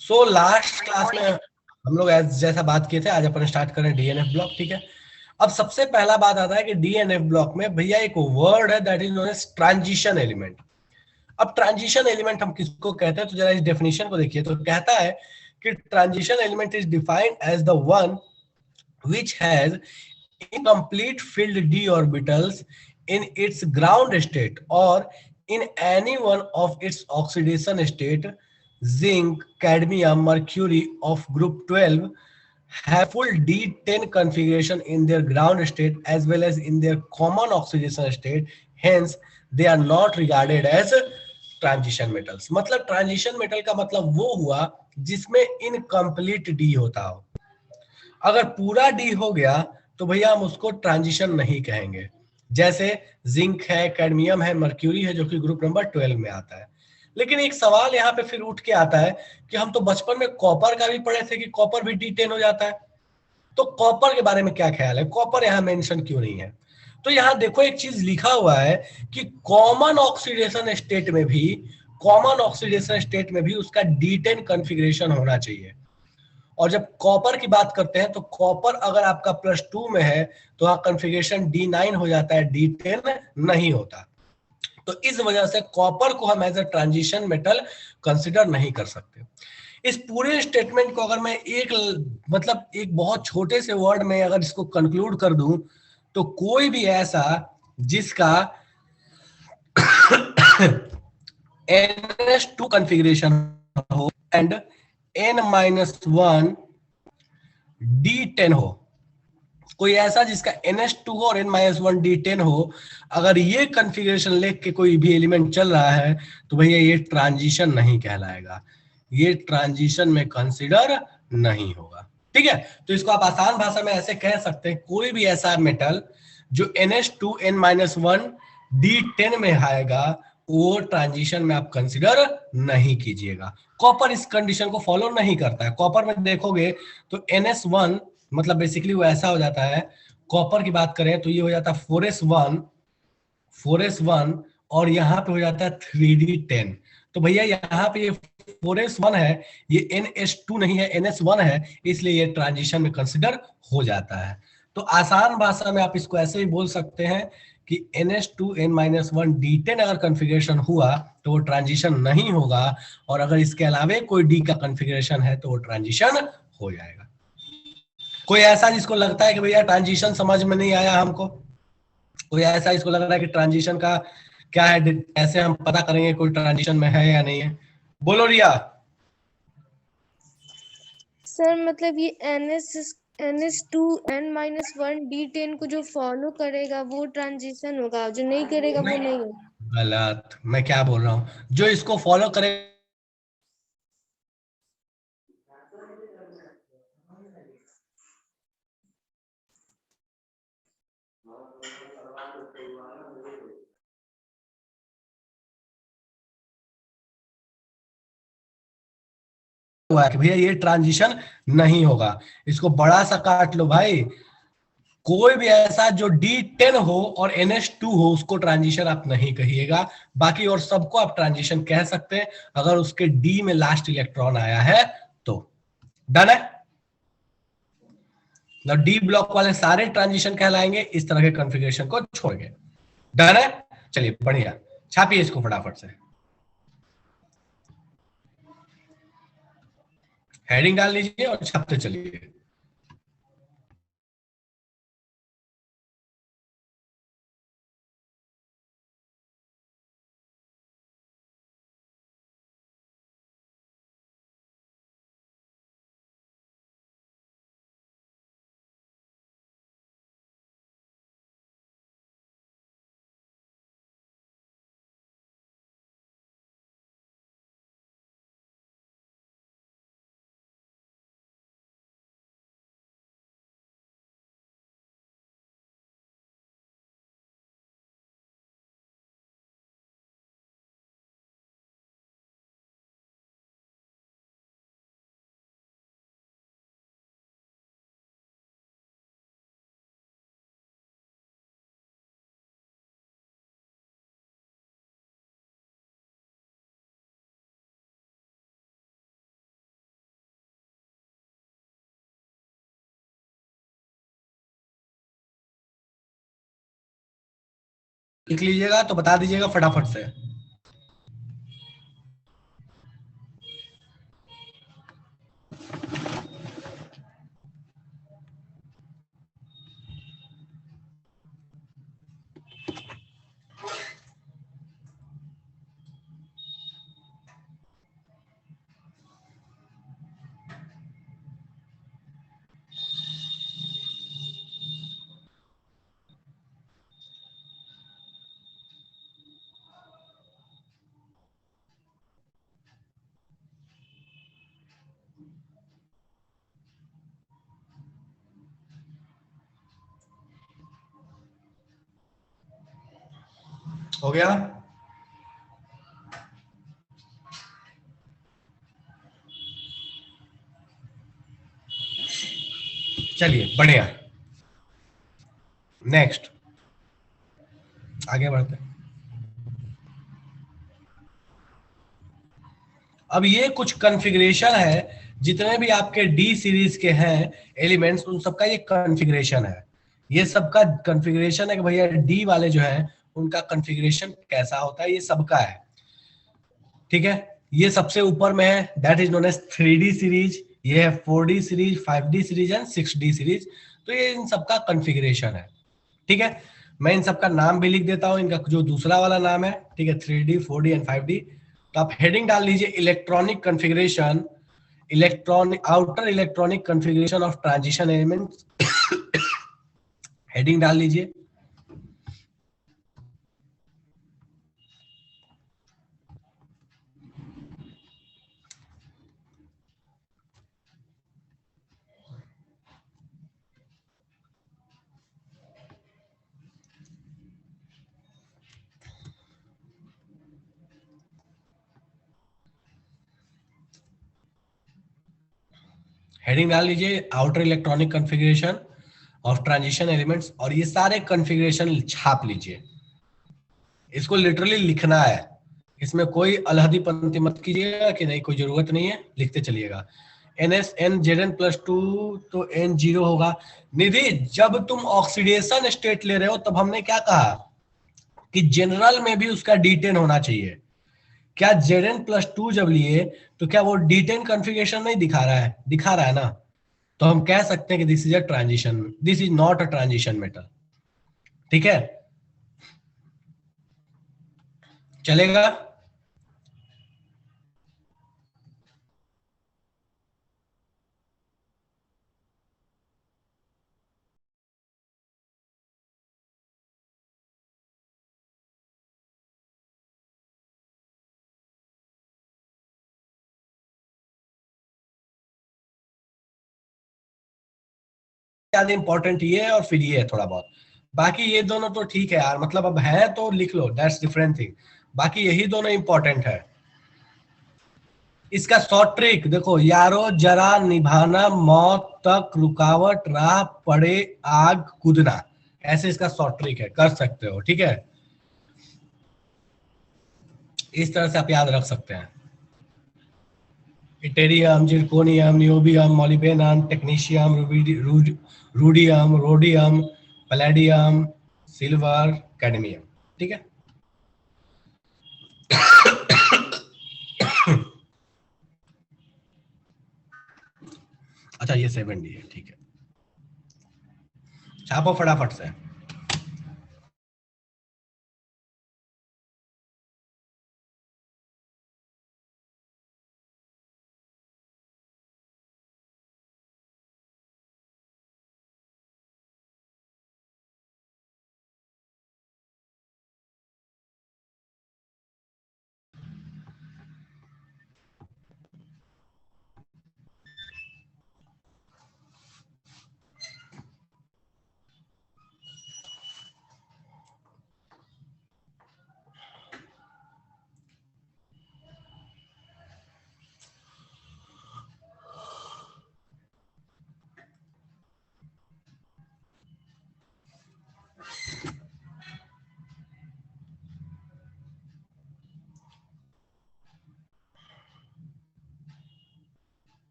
So last class में हम लोग जैसा बात किए थे, आज अपन स्टार्ट करें डीएनएफ ब्लॉक। ठीक है, अब सबसे पहला बात आता है कि डीएनएफ ब्लॉक में भैया एक वर्ड है that is known as transition element. अब ट्रांजिशन एलिमेंट हम किसको कहते हैं, तो जरा इस डेफिनेशन को देखिए। तो कहता है कि transition element is defined as the one which has incomplete filled d orbitals in its ground state or in any one of its oxidation state. Zinc, cadmium, mercury of group 12 have full d10 configuration in their ground state as well as in their common oxidation state. Hence they are not regarded as transition metals. मतलब transition metal का मतलब वो हुआ जिसमें incomplete D होता हो। अगर पूरा डी हो गया तो भैया हम उसको ट्रांजिशन नहीं कहेंगे। जैसे जिंक है, कैडमियम है, मर्क्यूरी है, जो कि ग्रुप नंबर 12 में आता है। लेकिन एक सवाल यहाँ पे फिर उठ के आता है कि हम तो बचपन में कॉपर का भी पढ़े थे कि कॉपर भी D10 हो जाता है। तो कॉपर के बारे में क्या ख्याल है, कॉपर यहाँ मेंशन क्यों नहीं है? तो यहाँ देखो एक चीज लिखा हुआ है कि कॉमन ऑक्सीडेशन स्टेट में भी उसका D10 कॉन्फ़िगरेशन होना चाहिए। और जब कॉपर की बात करते हैं तो कॉपर अगर आपका +2 में है तो वहां कॉन्फ़िगरेशन D9 हो जाता है, D10 नहीं होता। तो इस वजह से कॉपर को हम as a transition metal consider नहीं कर सकते। इस पूरे स्टेटमेंट को अगर मैं एक बहुत छोटे से वर्ड में अगर इसको कंक्लूड कर दूं, तो कोई भी ऐसा जिसका NH2 कॉन्फ़िगरेशन हो एंड N-1 D10 हो, कोई ऐसा जिसका NH2 हो और N-1 D10 हो, अगर ये कॉन्फ़िगरेशन लेके के कोई भी एलिमेंट चल रहा है तो भैया ये ट्रांजिशन नहीं कहलाएगा, ये ट्रांजिशन में कंसिडर नहीं होगा। ठीक है, तो इसको आप आसान भाषा में ऐसे कह सकते हैं, कोई भी ऐसा मेटल जो NH2 N-1 D10 में आएगा वो ट्रांजिशन में आप कंसिडर नहीं कीजिएगा। कॉपर इस कंडीशन को फॉलो नहीं करता है। कॉपर में देखोगे तो NS1 मतलब बेसिकली वो ऐसा हो जाता है, कॉपर की बात करें तो ये हो जाता है 4s1 और यहाँ पे हो जाता है 3d10। तो भैया यहाँ पे ये 4s1 है, ये NS2 नहीं है, NS1 है, इसलिए ये ट्रांजिशन में कंसिडर हो जाता है। तो आसान भाषा में आप इसको ऐसे ही बोल सकते हैं कि NH2 N-1 D10 अगर कॉन्फ़िगरेशन हुआ तो वो ट्रांजिशन नहीं होगा, और अगर इसके अलावे कोई डी का कॉन्फ़िगरेशन है तो वो ट्रांजिशन हो जाएगा। कोई ऐसा जिसको लगता है कि भैया ट्रांजिशन समझ में नहीं आया हमको, कोई ऐसा इसको लग रहा है कि ट्रांजिशन का क्या है, कैसे हम पता करेंगे कोई ट्रांजिशन में है या नहीं है? बोलो रिया। सर मतलब ये NS2 N-1 D10 को जो फॉलो करेगा वो ट्रांजिशन होगा, जो नहीं करेगा वो नहीं, नहीं होगा। गलत। मैं क्या बोल रहा हूँ, जो इसको फॉलो करे हुआ है कि भैया ये ट्रांजिशन नहीं होगा, इसको बड़ा सा काट लो भाई। कोई भी ऐसा जो D10 हो और NH2 हो उसको ट्रांजिशन आप नहीं कहिएगा, बाकी और सबको आप ट्रांजिशन कह सकते हैं अगर उसके डी में लास्ट इलेक्ट्रॉन आया है तो। डन है, मतलब डी ब्लॉक वाले सारे ट्रांजिशन कहलाएंगे, इस तरह के कॉन्फ़िगरेशन को छोड़ के। डन है, चलिए बढ़िया, छापिए इसको फटाफट से, हेडिंग डाल लीजिए और छापते चलिए। लिख लीजिएगा तो बता दीजिएगा फटाफट से। हो गया? चलिए बढ़िया, नेक्स्ट आगे बढ़ते हैं। अब ये कुछ कॉन्फ़िगरेशन है, जितने भी आपके डी सीरीज के हैं एलिमेंट्स, उन सबका ये कॉन्फ़िगरेशन है। ये सबका कॉन्फ़िगरेशन है कि भैया डी वाले जो है उनका कॉन्फ़िगरेशन कैसा होता है, ये सबका है। ठीक है, ये सबसे ऊपर में है, that is known as 3D series, ये है 4D series, 5D series and 6D series. तो ये इन सबका कॉन्फ़िगरेशन है। ठीक है, मैं इन सबका नाम भी लिख देता हूं, इनका जो दूसरा वाला नाम है। ठीक है, 3D 4D एंड 5D। तो आप हेडिंग डाल लीजिए electronic configuration, electronic outer electronic configuration of transition elements, heading डाल लीजिए। हेडिंग डाल लीजिए outer electronic configuration of transition elements, और ये सारे कॉन्फ़िगरेशन छाप लीजिए। इसको लिटरली लिखना है, इसमें कोई अलहदी पंक्ति मत कीजिएगा कि नहीं, कोई जरूरत नहीं है, लिखते चलिएगा। N S N Z N plus two, तो एन जीरो होगा। निधि, जब तुम ऑक्सीडेशन स्टेट ले रहे हो तब हमने क्या कहा कि जनरल में भी उसका D10 होना चाहिए। क्या जेड एन प्लस टू जब लिए तो क्या वो D10 कॉन्फ़िगरेशन नहीं दिखा रहा है? दिखा रहा है ना। तो हम कह सकते हैं कि this is a transition, this is not a transition metal. ठीक है, चलेगा? ज्यादा इंपॉर्टेंट ये है और फिर ये है थोड़ा बहुत। बाकी ये दोनों तो ठीक है यार, मतलब अब है तो लिख लो, दैट्स डिफरेंट थिंग। बाकी यही दोनों इंपॉर्टेंट है। इसका शॉर्ट ट्रिक देखो, यारो जरा निभाना मौत तक रुकावट राह पड़े आग कूदना, ऐसे इसका शॉर्ट ट्रिक है, कर सकते हो। ठीक है, इस तरह से आप याद रख सकते हैं। Yttrium, zirconium, niobium, molybdenum, technetium, ruthenium, rhodium, palladium, silver, cadmium. ठीक है, अच्छा ये 7D है। ठीक है, छापो फटाफट से।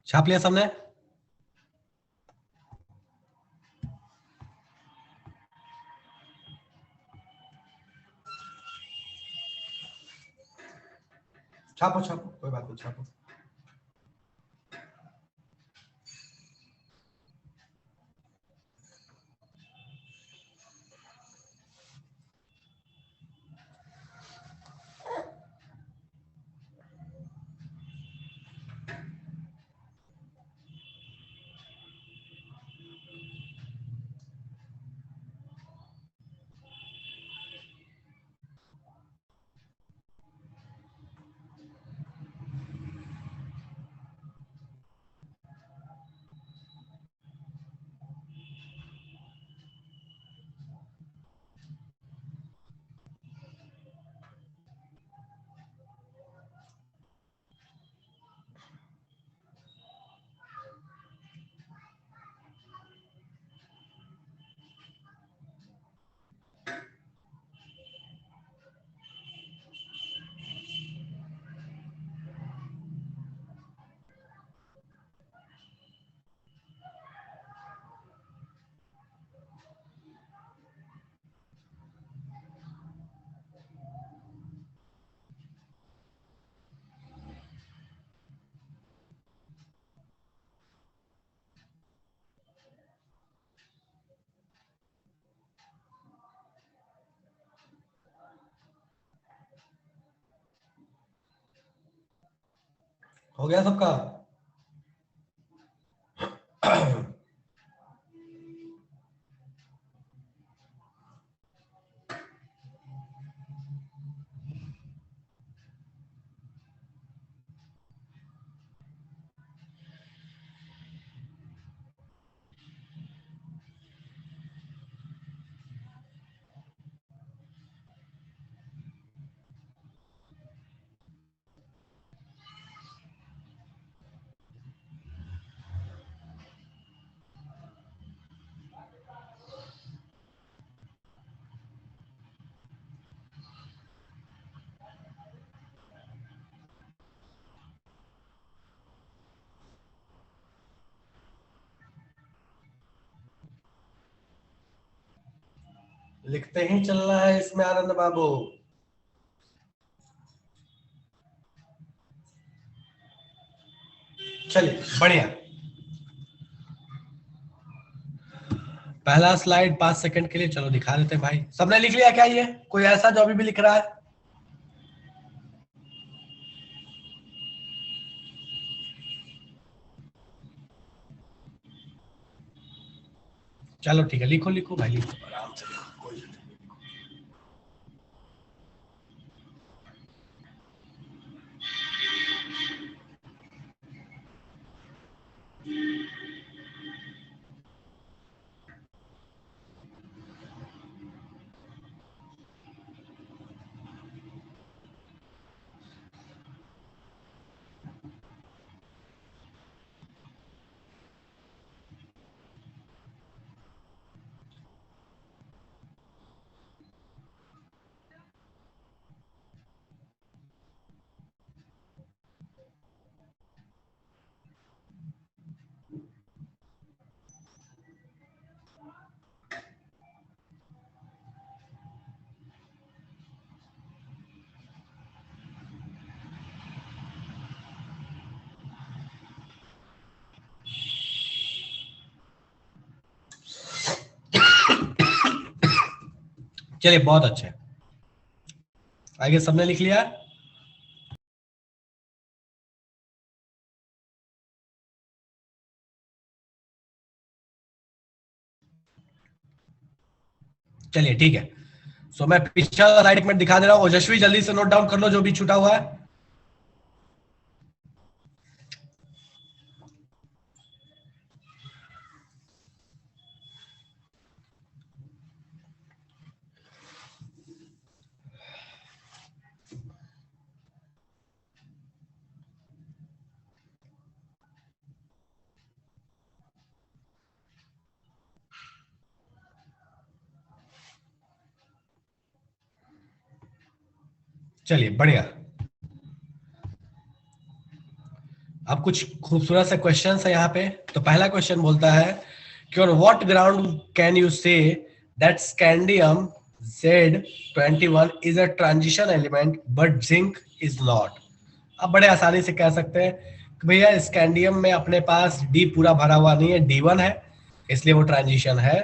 छाप लिया सबने? छापो छापो, कोई बात नहीं, छापो। हो गया सबका? लिखते ही चलना है इसमें आनंद बाबू। चलिए बढ़िया। पहला स्लाइड 5 सेकंड के लिए चलो दिखा देते हैं भाई। सबने लिख लिया क्या? ये कोई ऐसा जो अभी भी लिख रहा है? चलो ठीक है, लिखो लिखो भाई, लिखो आराम से लिखो, कोई चलिए बहुत अच्छे। आगे सबने लिख लिया? चलिए ठीक है। सो मैं पिछला स्लाइड एक मिनट दिखा दे रहा हूँ। ओजस्वी जल्दी से नोट डाउन कर लो जो भी छूटा हुआ है। चलिए बढ़िया। अब कुछ खूबसूरत से क्वेश्चन है यहाँ पे। तो पहला क्वेश्चन बोलता है कि on what ground can you say that scandium Z21 is a transition element but zinc is not. अब बड़े आसानी से कह सकते हैं कि भैया स्कैंडियम में अपने पास डी पूरा भरा हुआ नहीं है, D1 है, इसलिए वो ट्रांजिशन है।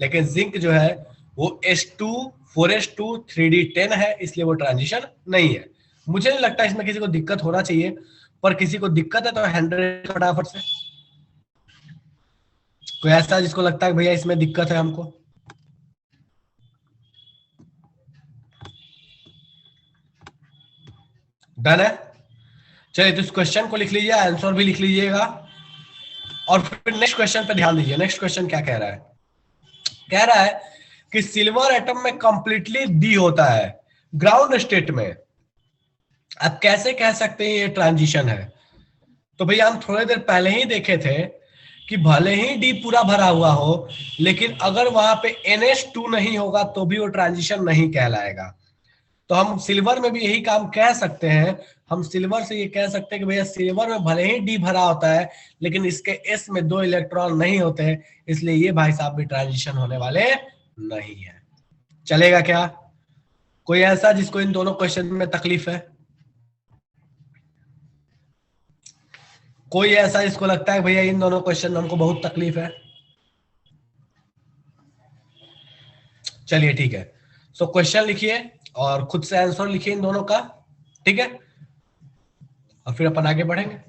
लेकिन जिंक जो है वो H2 4H2 3D10 है, इसलिए वो ट्रांजिशन नहीं है। मुझे नहीं लगता इसमें किसी को दिक्कत होना चाहिए, पर किसी को दिक्कत है तो 100 फटाफट से। कोई ऐसा जिसको लगता है भैया इसमें दिक्कत है हमको? डन है। चलिए तो इस क्वेश्चन को लिख लीजिए, आंसर भी लिख लीजिएगा, और फिर नेक्स्ट क्वेश्चन पे ध्यान दीजिए। नेक्स्ट क्वेश्चन क्या कह रहा है? कह रहा है कि सिल्वर एटम में कंप्लीटली डी होता है ग्राउंड स्टेट में। अब कैसे कह सकते हैं ये ट्रांजिशन है? तो भैया हम थोड़ी देर पहले ही देखे थे कि भले ही डी पूरा भरा हुआ हो, लेकिन अगर वहां पे NH2 नहीं होगा तो भी वो ट्रांजिशन नहीं कहलाएगा। तो हम सिल्वर में भी यही काम कह सकते हैं। हम सिल्वर से ये कह सकते हैं कि भैया सिल्वर में भले ही डी भरा होता है, लेकिन इसके एस में 2 इलेक्ट्रॉन नहीं होते हैं, इसलिए ये भाई साहब भी ट्रांजिशन होने वाले नहीं है। चलेगा क्या? कोई ऐसा जिसको इन दोनों क्वेश्चन में तकलीफ है? कोई ऐसा जिसको लगता है भैया इन दोनों क्वेश्चन में हमको बहुत तकलीफ है? चलिए ठीक है। सो क्वेश्चन लिखिए और खुद से आंसर लिखिए इन दोनों का, ठीक है, और फिर अपन आगे बढ़ेंगे।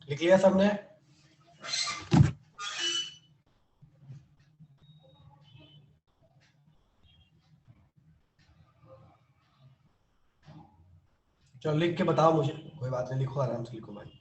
लिख लिया सबने? चलो लिख के बताओ मुझे, कोई बात नहीं, लिखो आराम से लिखो भाई।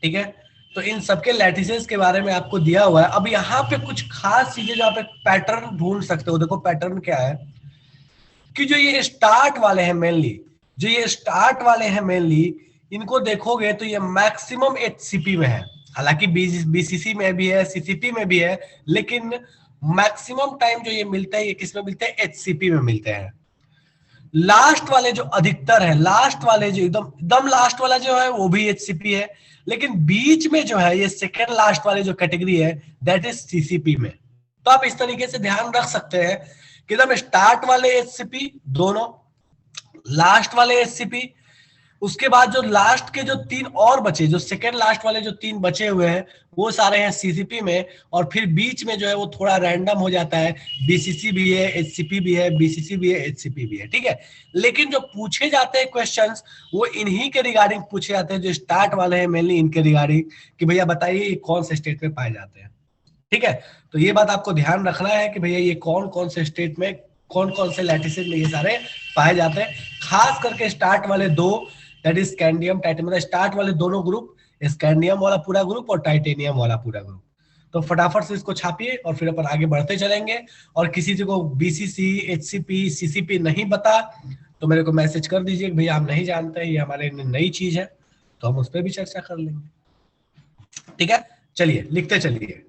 ठीक है। तो इन सबके लैटिसेस के बारे में आपको दिया हुआ है। अब यहाँ पे कुछ खास चीजें जो आप एक पैटर्न ढूंढ सकते हो। देखो पैटर्न क्या है कि जो ये स्टार्ट वाले हैं मेनली, जो ये स्टार्ट वाले हैं मेनली, इनको देखोगे तो ये मैक्सिमम एचसीपी में है। हालांकि बीसीसी में भी है, सीसीपी में भी है, लेकिन मैक्सिमम टाइम जो ये मिलता है ये किस में मिलते हैं, एचसीपी में मिलते हैं। लास्ट वाले जो अधिकतर है, लास्ट वाले जो एकदम एकदम लास्ट वाला जो है वो भी एचसीपी है, लेकिन बीच में जो है ये सेकेंड लास्ट वाले जो कैटेगरी है दैट इज सीसीपी में। तो आप इस तरीके से ध्यान रख सकते हैं कि एकदम स्टार्ट वाले एचसीपी दोनों, लास्ट वाले एचसीपी, उसके बाद जो लास्ट के जो तीन और बचे, जो सेकेंड लास्ट वाले जो तीन बचे हुए हैं वो सारे हैं सीसीपी में, और फिर बीच में जो है वो थोड़ा रैंडम हो जाता है, बीसीसी भी है, एचसीपी भी है, बीसीसी भी है, एचसीपी भी है, ठीक है। लेकिन जो पूछे जाते हैं क्वेश्चंस वो इन्हीं के रिगार्डिंग पूछे जाते हैं, जो स्टार्ट वाले हैं मेनली इनके रिगार्डिंग, कि भैया बताइए ये कौन से स्टेट में पाए जाते हैं, ठीक है। तो ये बात आपको ध्यान रखना है कि भैया ये कौन कौन से स्टेट में, कौन कौन से लैटिसेस में ये सारे पाए जाते हैं। खास करके स्टार्ट वाले दो, दैट इज स्कैंडियम टाइटेनियम, मतलब स्टार्ट वाले दोनों ग्रुप, स्कैंडियम वाला पूरा ग्रुप और टाइटेनियम वाला पूरा ग्रुप। तो फटाफट से इसको छापिए और फिर अपन आगे बढ़ते चलेंगे। और किसी को बीसीसी, एचसीपी, सीसीपी नहीं बता तो मेरे को मैसेज कर दीजिए भैया हम नहीं जानते, ये हमारे नई चीज है, तो हम उस पर भी चर्चा कर लेंगे, ठीक है। चलिए लिखते चलिए।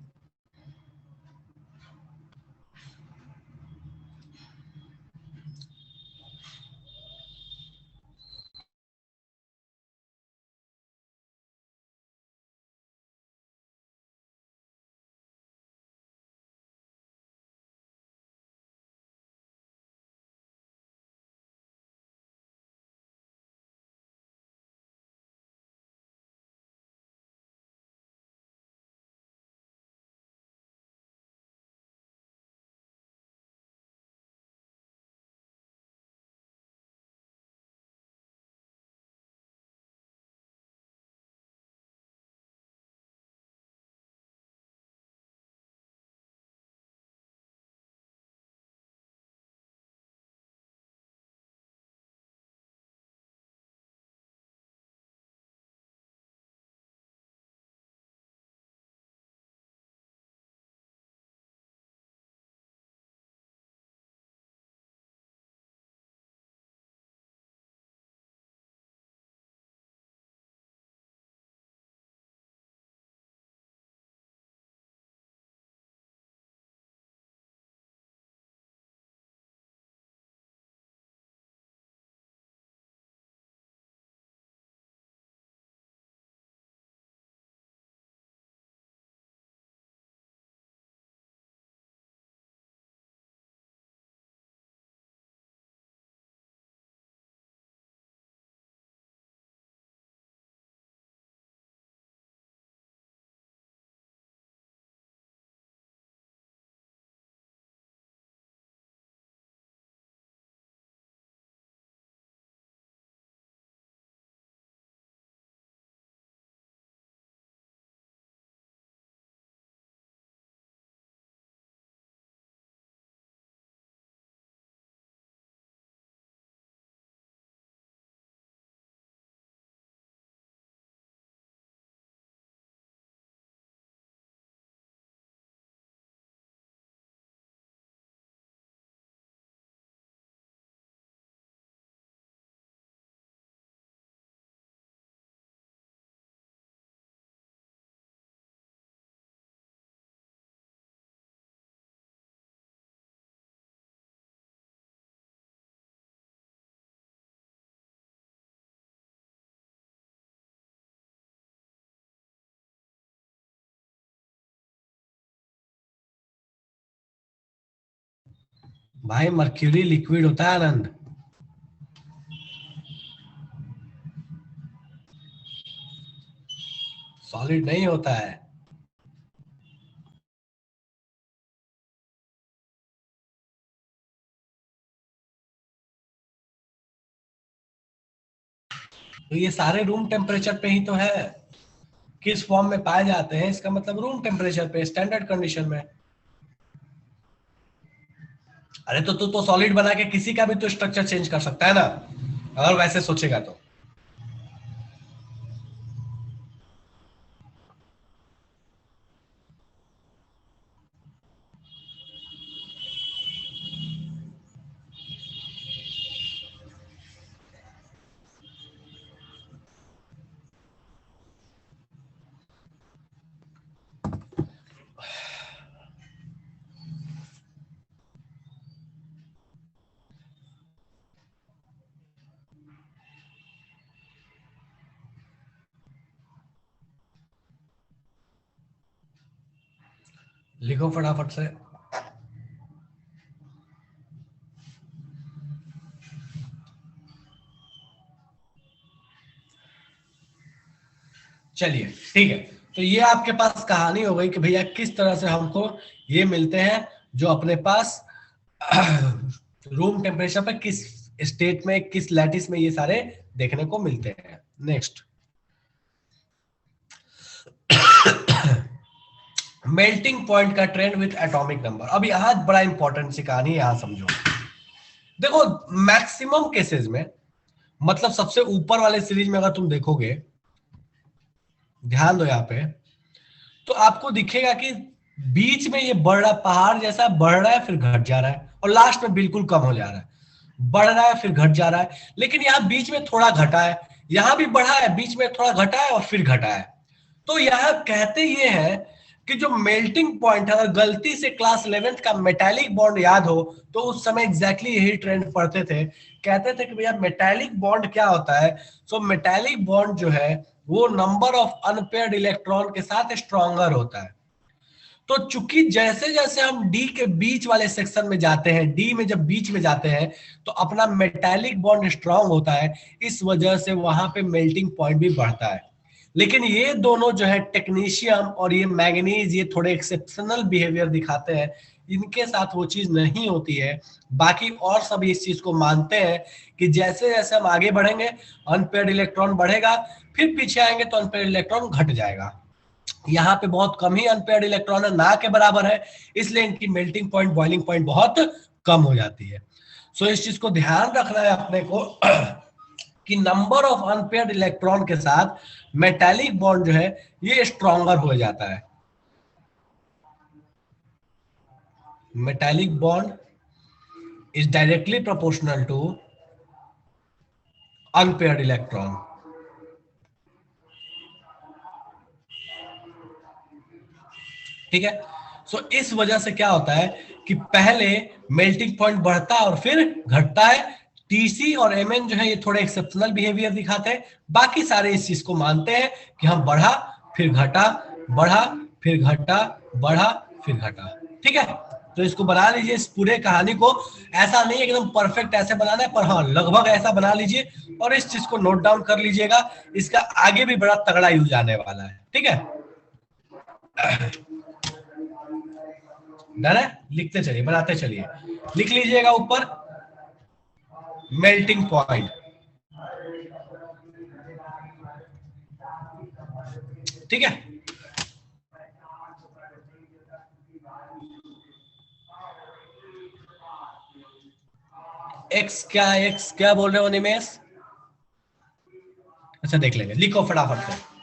भाई मर्क्यूरी लिक्विड होता है आनंद, सॉलिड नहीं होता है। तो ये सारे रूम टेम्परेचर पे ही तो है। किस फॉर्म में पाए जाते हैं इसका मतलब रूम टेम्परेचर पे, स्टैंडर्ड कंडीशन में। अरे तो तू तो सॉलिड बना के किसी का भी तो स्ट्रक्चर चेंज कर सकता है ना, अगर वैसे सोचेगा तो। लिखो फटाफट से। चलिए ठीक है, तो ये आपके पास कहानी हो गई कि भैया किस तरह से हमको ये मिलते हैं जो अपने पास रूम टेम्परेचर पर किस स्टेट में, किस लैटिस में ये सारे देखने को मिलते हैं। नेक्स्ट, मेल्टिंग पॉइंट का ट्रेंड विथ एटॉमिक नंबर। अब यहां बड़ा इंपॉर्टेंट सी कहानी है, यहां समझो। देखो, मैक्सिमम केसेस में, मतलब सबसे ऊपर वाले सीरीज में अगर तुम देखोगे, ध्यान दो यहाँ पे, तो आपको दिखेगा कि बीच में ये बढ़ रहा, पहाड़ जैसा बढ़ रहा है, फिर घट जा रहा है, और लास्ट में बिल्कुल कम हो जा रहा है। बढ़ रहा है फिर घट जा रहा है, लेकिन यहाँ बीच में थोड़ा घटा है, यहां भी बढ़ा है, बीच में थोड़ा घटा है और फिर घटा है। तो यहां कहते ये हैं कि जो मेल्टिंग पॉइंट है, अगर गलती से क्लास 11th का मेटालिक बॉन्ड याद हो तो उस समय एग्जैक्टली यही ट्रेंड पढ़ते थे। कहते थे कि भैया मेटालिक बॉन्ड क्या होता है। सो मेटालिक बॉन्ड जो है वो नंबर ऑफ अनपेयर्ड इलेक्ट्रॉन के साथ स्ट्रॉन्गर होता है। तो चूंकि जैसे जैसे हम डी के बीच वाले सेक्शन में जाते हैं, डी में जब बीच में जाते हैं तो अपना मेटालिक बॉन्ड स्ट्रांग होता है, इस वजह से वहां पे मेल्टिंग पॉइंट भी बढ़ता है। लेकिन ये दोनों जो है टेक्नीशियम और ये मैग्नीज, ये थोड़े एक्सेप्शनल बिहेवियर दिखाते हैं, इनके साथ वो चीज नहीं होती है। बाकी और सब इस चीज को मानते हैं कि जैसे जैसे हम आगे बढ़ेंगे अनपेयर्ड इलेक्ट्रॉन बढ़ेगा, फिर पीछे आएंगे तो अनपेयर्ड इलेक्ट्रॉन घट जाएगा। यहाँ पे बहुत कम ही अनपेयर्ड इलेक्ट्रॉन है, ना के बराबर है, इसलिए इनकी मेल्टिंग पॉइंट, बॉइलिंग पॉइंट बहुत कम हो जाती है। सो इस चीज को ध्यान रखना है अपने को कि नंबर ऑफ अनपेयर्ड इलेक्ट्रॉन के साथ मेटालिक बॉन्ड जो है ये स्ट्रॉन्गर हो जाता है। Metallic bond is directly proportional to unpaired electron. ठीक है, सो इस वजह से क्या होता है कि पहले मेल्टिंग पॉइंट बढ़ता है और फिर घटता है। टीसी और एमएन जो है ये थोड़े एक्सेप्शनल बिहेवियर दिखाते हैं, बाकी सारे इस चीज को मानते हैं कि हम बढ़ा फिर घटा, बढ़ा फिर घटा, बढ़ा फिर घटा। ठीक है, तो इसको बना लीजिए, इस पूरे कहानी को। ऐसा नहीं एकदम परफेक्ट ऐसे बनाना है, पर हाँ लगभग ऐसा बना लीजिए और इस चीज को नोट डाउन कर लीजिएगा। इसका आगे भी बड़ा तगड़ा यूज आने वाला है। ठीक है, डन है, लिखते चलिए, बनाते चलिए। लिख लीजिएगा ऊपर मेल्टिंग पॉइंट। ठीक है, एक्स क्या बोल रहे हो निमेश? अच्छा देख लेंगे, लिखो फटाफट से।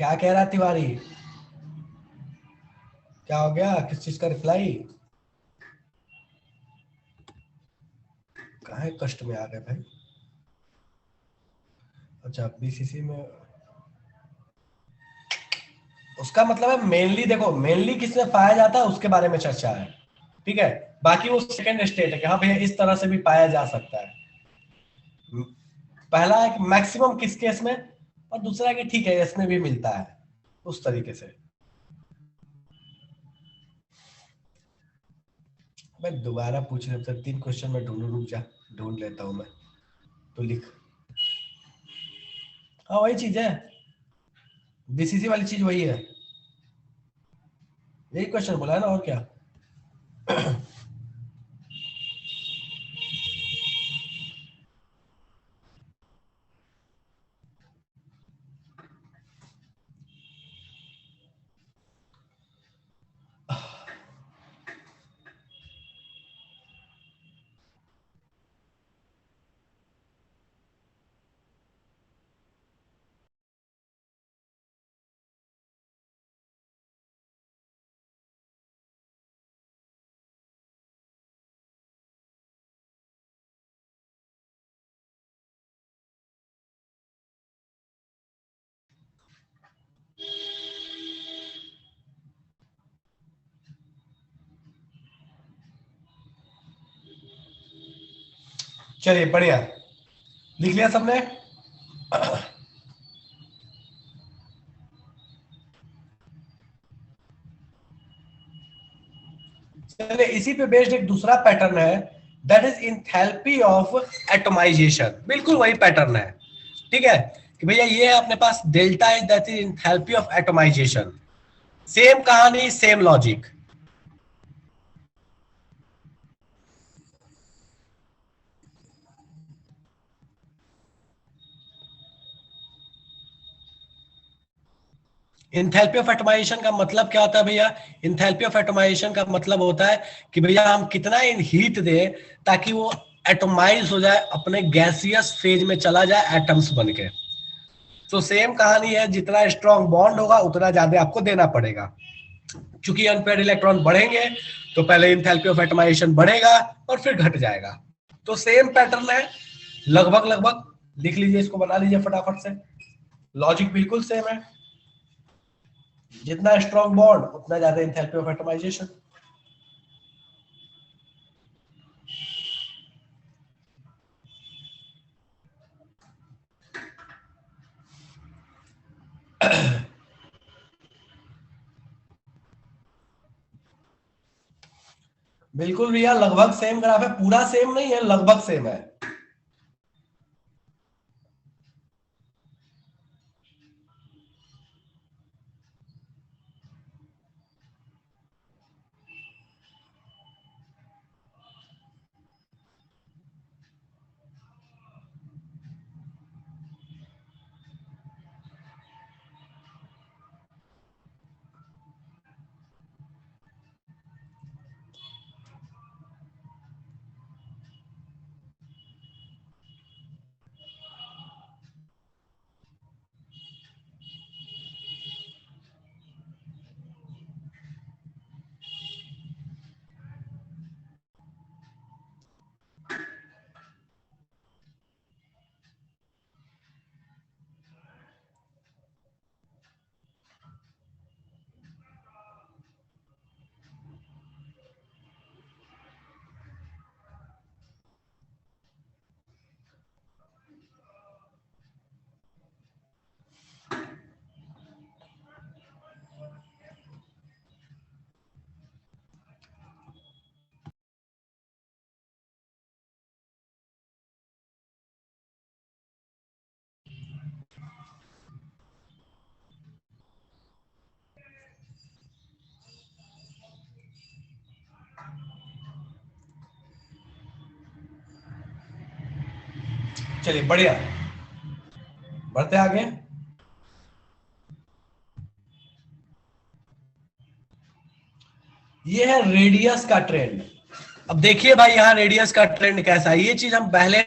क्या कह रहा है तिवारी? क्या हो गया? किस चीज का रिप्लाई? कहाँ है? कष्ट में आ गए भाई। अच्छा, बीसीसी में उसका मतलब है मेनली, देखो मेनली किसमें पाया जाता है उसके बारे में चर्चा है, ठीक है। बाकी वो सेकंड स्टेट है कि हाँ भैया इस तरह से भी पाया जा सकता है। पहला है कि मैक्सिमम किस केस में, और दूसरा है कि ठीक है इसमें भी मिलता है, उस तरीके से। मैं दोबारा पूछ रहे थे 3 क्वेश्चन में ढूंढ, रुक जा, ढूंढ लेता हूं मैं, तो लिख। हाँ वही चीज है, बीसीसी वाली चीज वही है, यही क्वेश्चन बोला है ना, और क्या। चलिए बढ़िया, लिख लिया सबने? चलिए इसी पे बेस्ड एक दूसरा पैटर्न है, that is enthalpy of atomisation. बिल्कुल वही पैटर्न है, ठीक है, कि भैया ये है अपने पास delta is that is enthalpy of atomisation. Same कहानी, same logic. Enthalpy of atomisation का मतलब क्या होता है भैया? इंथैल्पी ऑफ एटमाइजेशन का मतलब होता है कि भैया हम कितना इन हीट दें ताकि वो एटोमाइज हो जाए, अपने गैसियस फेज में चला जाए एटम्स बन के। तो सेम कहानी है, जितना स्ट्रॉन्ग बॉन्ड होगा उतना ज्यादा आपको देना पड़ेगा। क्योंकि अनपेयर्ड इलेक्ट्रॉन बढ़ेंगे तो पहले इंथैल्पी ऑफ एटमाइजेशन बढ़ेगा और फिर घट जाएगा। तो सेम पैटर्न है लगभग लगभग, लिख लीजिए इसको, बना लीजिए फटाफट से। लॉजिक बिल्कुल सेम है, जितना स्ट्रॉन्ग बॉन्ड उतना ज्यादा एंथैल्पी ऑफ एटमाइजेशन। बिल्कुल भैया, लगभग सेम ग्राफ है, पूरा सेम नहीं है, लगभग सेम है। चलिए बढ़िया, बढ़ते आगे। ये है रेडियस का ट्रेंड। अब देखिए भाई यहाँ रेडियस का ट्रेंड कैसा है, ये चीज हम पहले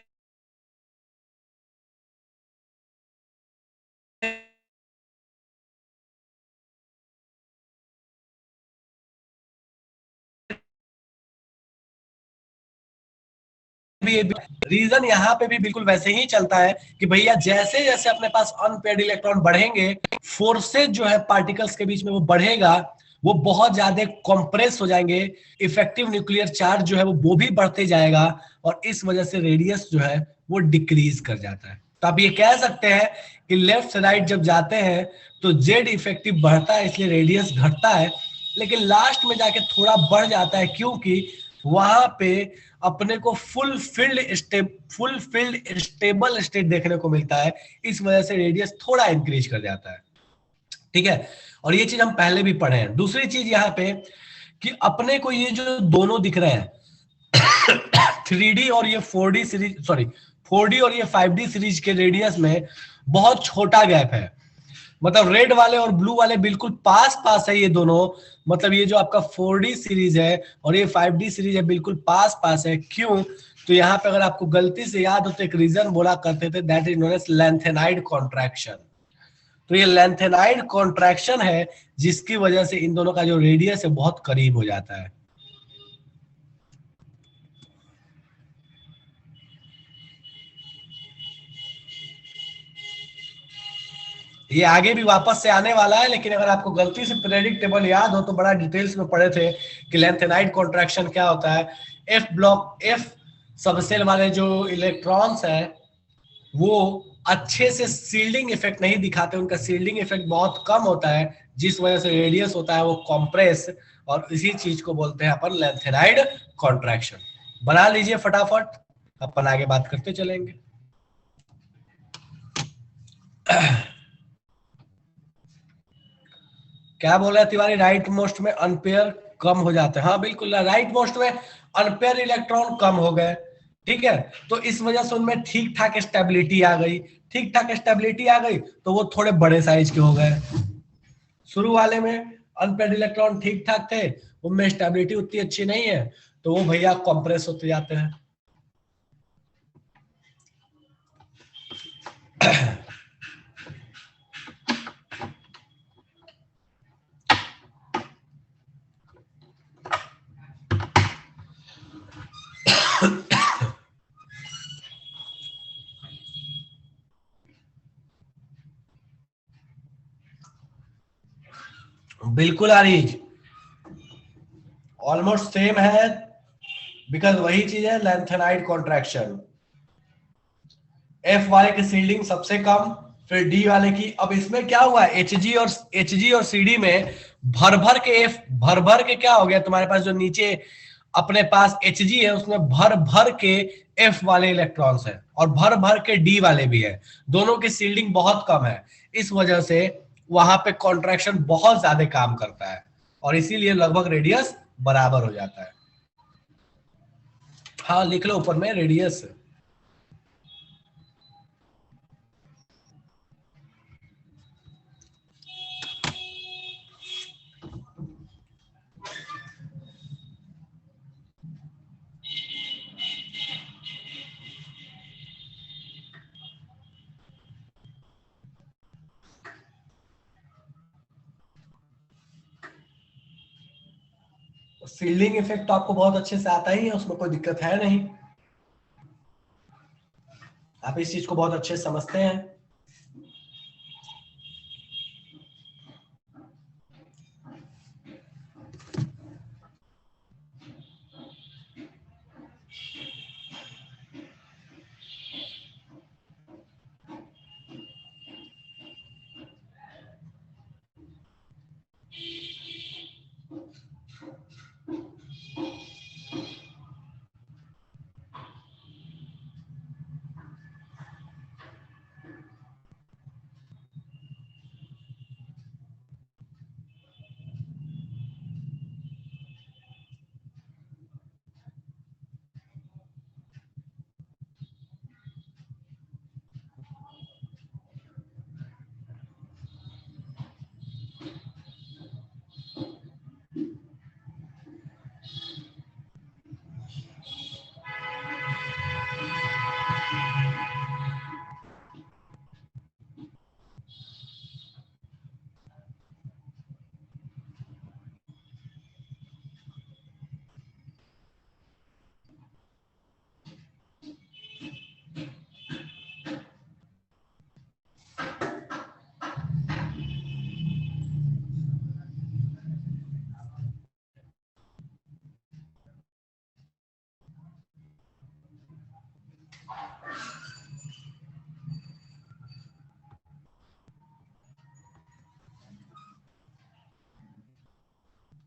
भी रीजन यहाँ पे भी बिल्कुल वैसे ही चलता है कि भैया जैसे जैसे अपने पास अनपेयर्ड इलेक्ट्रॉन बढ़ेंगे, फोर्सेज जो है पार्टिकल्स के बीच में वो बढ़ेगा, वो बहुत ज्यादा कॉम्प्रेस हो जाएंगे, इफेक्टिव न्यूक्लियर चार्ज जो है वो भी बढ़ते जाएगा, और इस वजह से रेडियस जो है वो डिक्रीज कर जाता है। तो आप ये कह सकते हैं कि लेफ्ट से राइट जब जाते हैं तो जेड इफेक्टिव बढ़ता है, इसलिए रेडियस घटता है, लेकिन लास्ट में जाके थोड़ा बढ़ जाता है, क्योंकि वहां पे अपने को फुल फील्ड स्टेबल स्टेट देखने को मिलता है, इस वजह से रेडियस थोड़ा इंक्रीज कर जाता है। ठीक है, और ये चीज हम पहले भी पढ़े हैं। दूसरी चीज यहाँ पे कि अपने को ये जो दोनों दिख रहे हैं 3D और ये 4D सीरीज, सॉरी 4D और ये 5D सीरीज के रेडियस में बहुत छोटा गैप है। मतलब रेड वाले और ब्लू वाले बिल्कुल पास पास है ये दोनों, मतलब ये जो आपका 4D सीरीज है और ये 5D सीरीज है बिल्कुल पास पास है। क्यों? तो यहाँ पे अगर आपको गलती से याद हो तो एक रीजन बोला करते थे, that is known as lanthanide contraction. तो ये लेंथेनाइड कॉन्ट्रैक्शन है जिसकी वजह से इन दोनों का जो रेडियस है बहुत करीब हो जाता है। ये आगे भी वापस से आने वाला है, लेकिन अगर आपको गलती से पीरियोडिक टेबल याद हो तो बड़ा डिटेल्स में पढ़े थे कि लेंथेनाइड कॉन्ट्रैक्शन क्या होता है। एफ ब्लॉक, एफ सबसेल वाले जो इलेक्ट्रॉन्स हैं वो अच्छे से सील्डिंग इफेक्ट नहीं दिखाते, उनका सील्डिंग इफेक्ट बहुत कम होता है, जिस वजह से रेडियस होता है वो कॉम्प्रेस, और इसी चीज को बोलते हैं अपन लेंथेनाइड कॉन्ट्रैक्शन। बना लीजिए फटाफट, अपन आगे बात करते चलेंगे। क्या बोल रहा है तिवारी? राइट मोस्ट में अनपेयर कम हो जाते हैं। हाँ बिल्कुल, राइट मोस्ट में अनपेयर इलेक्ट्रॉन कम हो गए। ठीक है, तो इस वजह से उनमें ठीक ठाक स्टेबिलिटी आ गई। ठीक ठाक स्टेबिलिटी आ गई तो वो थोड़े बड़े साइज के हो गए। शुरू वाले में अनपेयर्ड इलेक्ट्रॉन ठीक ठाक थे, उनमें स्टेबिलिटी उतनी अच्छी नहीं है, तो वो भैया कॉम्प्रेस होते जाते हैं। बिल्कुल आरीज, ऑलमोस्ट सेम है, बिकॉज वही चीज है लेंथेनाइड कॉन्ट्रैक्शन। एफ वाले की सील्डिंग सबसे कम, फिर डी वाले की। अब इसमें क्या हुआ, एच जी और सी डी में भर भर के एफ, भर भर के क्या हो गया, तुम्हारे पास जो नीचे अपने पास एच जी है उसमें भर भर के एफ वाले इलेक्ट्रॉन्स है, और भर भर के डी वाले भी है। दोनों की सील्डिंग बहुत कम है, इस वजह से वहां पे कॉन्ट्रैक्शन बहुत ज्यादा काम करता है, और इसीलिए लगभग रेडियस बराबर हो जाता है। हाँ लिख लो ऊपर में रेडियस। फील्डिंग इफेक्ट तो आपको बहुत अच्छे से आता ही है, उसमें कोई दिक्कत है नहीं, आप इस चीज को बहुत अच्छे से समझते हैं।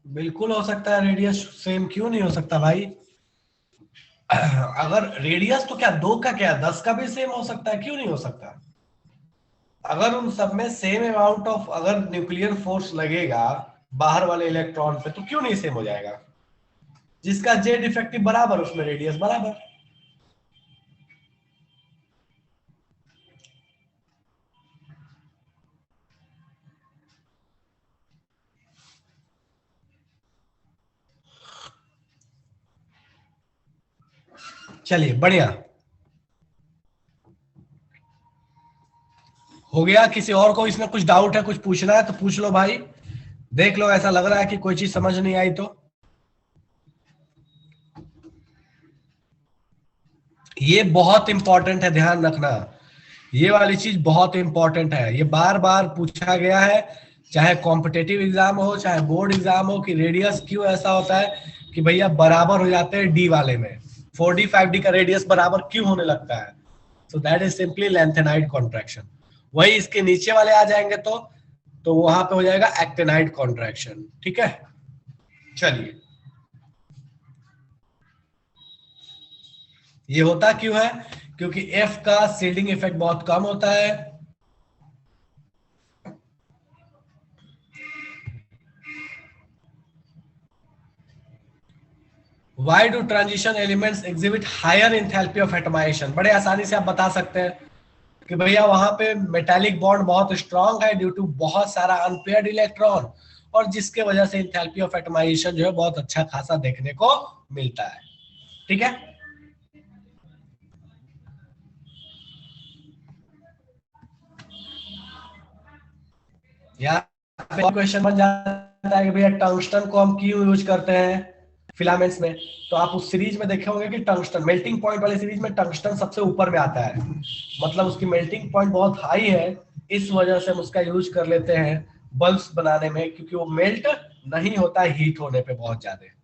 बिल्कुल हो सकता है, रेडियस सेम क्यों नहीं हो सकता भाई? अगर रेडियस तो क्या 2 का क्या 10 का भी सेम हो सकता है, क्यों नहीं हो सकता? अगर उन सब में सेम अमाउंट ऑफ अगर न्यूक्लियर फोर्स लगेगा बाहर वाले इलेक्ट्रॉन पे, तो क्यों नहीं सेम हो जाएगा? जिसका जेड इफेक्टिव बराबर उसमें रेडियस बराबर। चलिए बढ़िया हो गया। किसी और को इसमें कुछ डाउट है, कुछ पूछना है तो पूछ लो भाई। देख लो, ऐसा लग रहा है कि कोई चीज समझ नहीं आई तो। ये बहुत इंपॉर्टेंट है, ध्यान रखना। ये वाली चीज बहुत इंपॉर्टेंट है, ये बार बार पूछा गया है, चाहे कॉम्पिटेटिव एग्जाम हो चाहे बोर्ड एग्जाम हो, कि रेडियस क्यों ऐसा होता है कि भैया बराबर हो जाते हैं डी वाले में। 4D 5D का रेडियस बराबर क्यों होने लगता है? So that is simply lanthanide contraction. वही इसके नीचे वाले आ जाएंगे तो वहां पे हो जाएगा एक्टेनाइड कॉन्ट्रैक्शन। ठीक है, चलिए। ये होता क्यों है? क्योंकि एफ का सील्डिंग इफेक्ट बहुत कम होता है। Why do transition elements exhibit higher enthalpy of atomization? बड़े आसानी से आप बता सकते हैं कि भैया वहां पे मेटालिक बॉन्ड बहुत स्ट्रांग है ड्यू टू बहुत सारा अनपेयर्ड इलेक्ट्रॉन, और जिसके वजह से इंथैल्पी ऑफ एटमाइजेशन जो है बहुत अच्छा खासा देखने को मिलता है। ठीक है, यहाँ पे क्वेश्चन बन जाता है कि भैया टंगस्टन को हम क्यों यूज करते हैं फिलामेंट्स में? तो आप उस सीरीज में देखे होंगे कि टंगस्टन मेल्टिंग पॉइंट वाली सीरीज में टंगस्टन सबसे ऊपर में आता है, मतलब उसकी मेल्टिंग पॉइंट बहुत हाई है। इस वजह से हम उसका यूज कर लेते हैं बल्ब्स बनाने में, क्योंकि वो मेल्ट नहीं होता हीट होने पे बहुत ज्यादा।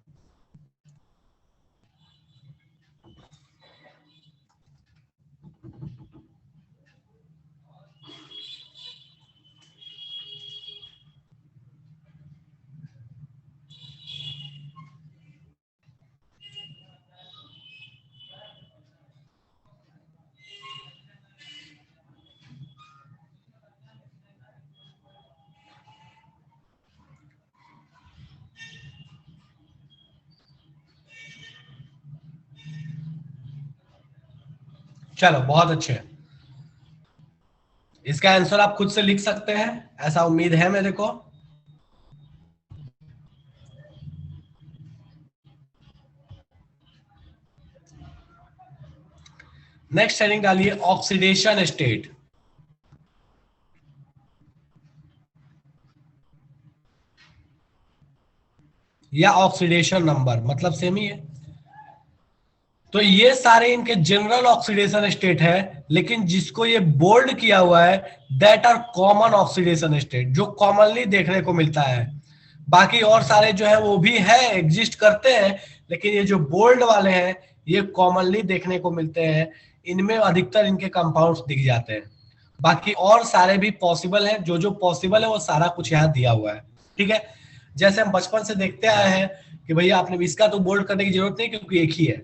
चलो बहुत अच्छे, इसका आंसर आप खुद से लिख सकते हैं, ऐसा उम्मीद है मेरे को। नेक्स्ट हेडिंग डालिए ऑक्सीडेशन स्टेट या ऑक्सीडेशन नंबर, मतलब सेम ही है। तो ये सारे इनके जनरल ऑक्सीडेशन स्टेट है, लेकिन जिसको ये बोल्ड किया हुआ है that are common oxidation state, जो कॉमनली देखने को मिलता है। बाकी और सारे जो है वो भी है, एग्जिस्ट करते हैं, लेकिन ये जो बोल्ड वाले हैं ये कॉमनली देखने को मिलते हैं। इनमें अधिकतर इनके कंपाउंड्स दिख जाते हैं। बाकी और सारे भी पॉसिबल हैं, जो जो पॉसिबल है वो सारा कुछ यहाँ दिया हुआ है। ठीक है, जैसे हम बचपन से देखते आए हैं कि भैया आपने इसका तो बोल्ड करने की जरूरत नहीं क्योंकि एक ही है।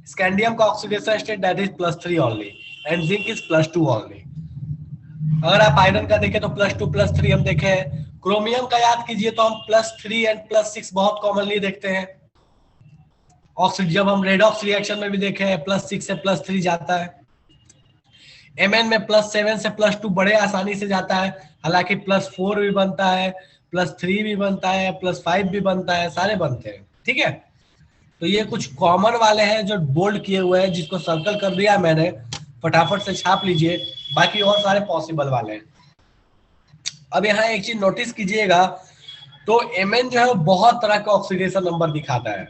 स्कैंडियम का oxidation state that is +3 only, and zinc is +2 only. अगर आप आयरन का देखें तो +2 +3 हम देखे हैं। क्रोमियम का याद कीजिए तो हम +3 एंड +6 बहुत कॉमनली देखते हैं। ऑक्सीजन जब हम रेडॉक्स रिएक्शन में भी देखे हैं +6 से +3 जाता है। Mn में +7 से +2 बड़े आसानी से जाता है, हालांकि +4 भी बनता है, +3 भी बनता है, +5 भी बनता है, सारे बनते हैं। ठीक है, तो ये कुछ कॉमन वाले हैं जो बोल्ड किए हुए हैं, जिसको सर्कल कर दिया मैंने, फटाफट से छाप लीजिए। बाकी और सारे पॉसिबल वाले हैं। अब यहाँ एक चीज नोटिस कीजिएगा, तो Mn जो है वो बहुत तरह का ऑक्सीडेशन नंबर दिखाता है,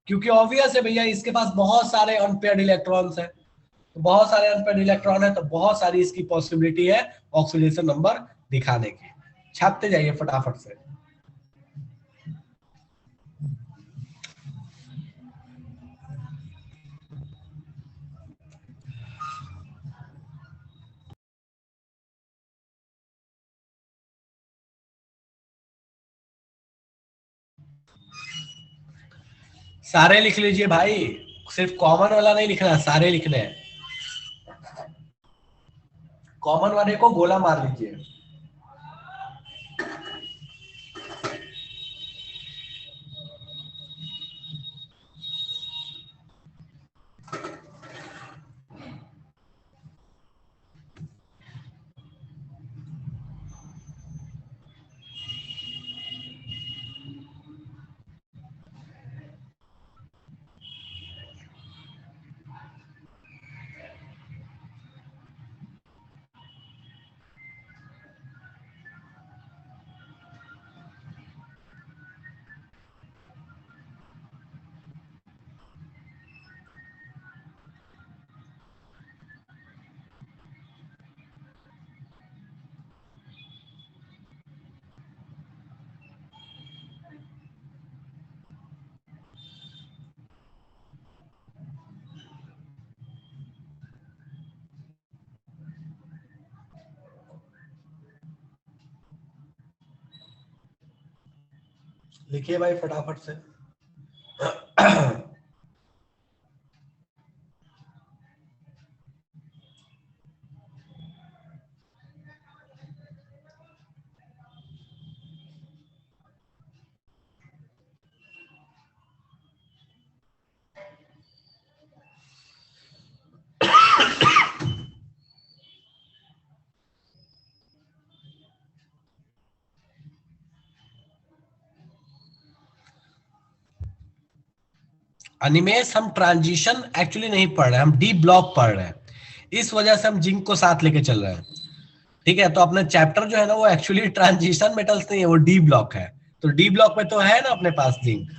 क्योंकि ऑब्वियस है भैया इसके पास बहुत सारे अनपेयर्ड इलेक्ट्रॉन्स हैं। तो बहुत सारे अनपेयर्ड इलेक्ट्रॉन है तो बहुत सारी इसकी पॉसिबिलिटी है ऑक्सीडेशन नंबर दिखाने की। छापते जाइए फटाफट से। सारे लिख लीजिए भाई, सिर्फ कॉमन वाला नहीं लिखना, सारे लिखने हैं। कॉमन वाले को गोला मार लीजिए। लिखिए भाई फटाफट से। अनिमेश, हम ट्रांजिशन एक्चुअली नहीं पढ़ रहे, हम डी ब्लॉक पढ़ रहे हैं, इस वजह से हम जिंक को साथ लेके चल रहे हैं। ठीक है, तो अपना चैप्टर जो है ना वो एक्चुअली ट्रांजिशन मेटल्स नहीं है, वो डी ब्लॉक है। तो डी ब्लॉक में तो है ना अपने पास जिंक।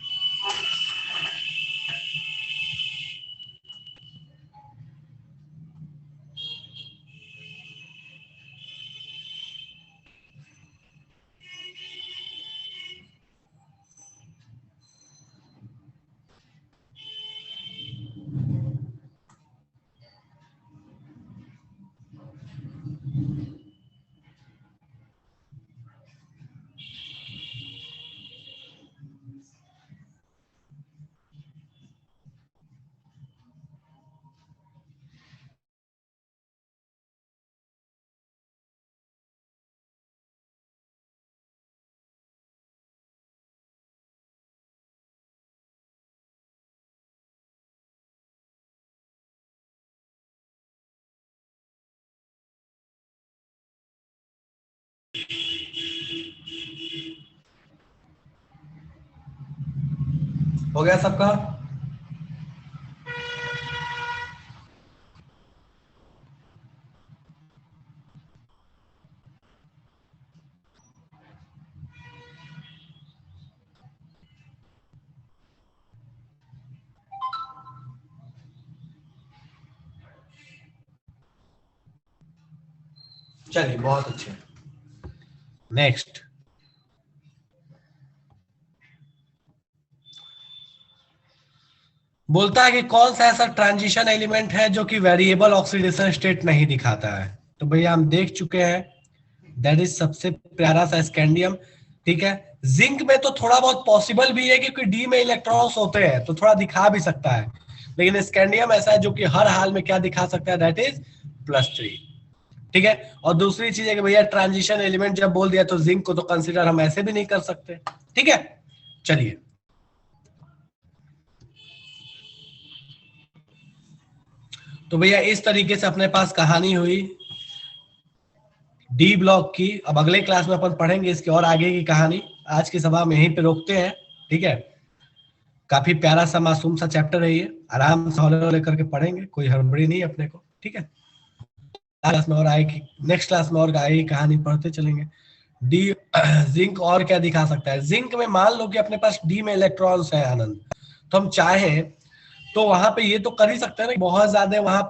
हो गया सबका? चलिए बहुत अच्छे। नेक्स्ट, बोलता है कि कौन सा ऐसा ट्रांजिशन एलिमेंट है जो कि वेरिएबल ऑक्सीडेशन स्टेट नहीं दिखाता है। तो भैया हम देख चुके हैं, दैट इज सबसे प्यारा सा स्कैंडियम। ठीक है, जिंक में तो थोड़ा बहुत पॉसिबल भी है क्योंकि डी में इलेक्ट्रॉन्स होते हैं तो थोड़ा दिखा भी सकता है, लेकिन स्कैंडियम ऐसा है जो कि हर हाल में क्या दिखा सकता है, दैट इज +3। ठीक है, और दूसरी चीज है कि भैया ट्रांजिशन एलिमेंट जब बोल दिया तो जिंक को तो कंसीडर हम ऐसे भी नहीं कर सकते। ठीक है, चलिए तो भैया इस तरीके से अपने पास कहानी हुई डी ब्लॉक की। अब अगले क्लास में अपन पढ़ेंगे इसकी और आगे की कहानी। आज की सभा में यहीं पे रोकते हैं। ठीक है, काफी प्यारा सा मासूम सा चैप्टर है ये, आराम से हौले हौले करके पढ़ेंगे, कोई हड़बड़ी नहीं अपने को। ठीक है, क्लास में और आएगी, नेक्स्ट क्लास में और आएगी कहानी, पढ़ते चलेंगे। डी जिंक और क्या दिखा सकता है? जिंक में मान लो कि अपने पास डी में इलेक्ट्रॉन्स है आनंद, तो हम चाहें तो वहां पे ये तो कर ही सकते हैं ना, बहुत ज्यादा वहां पे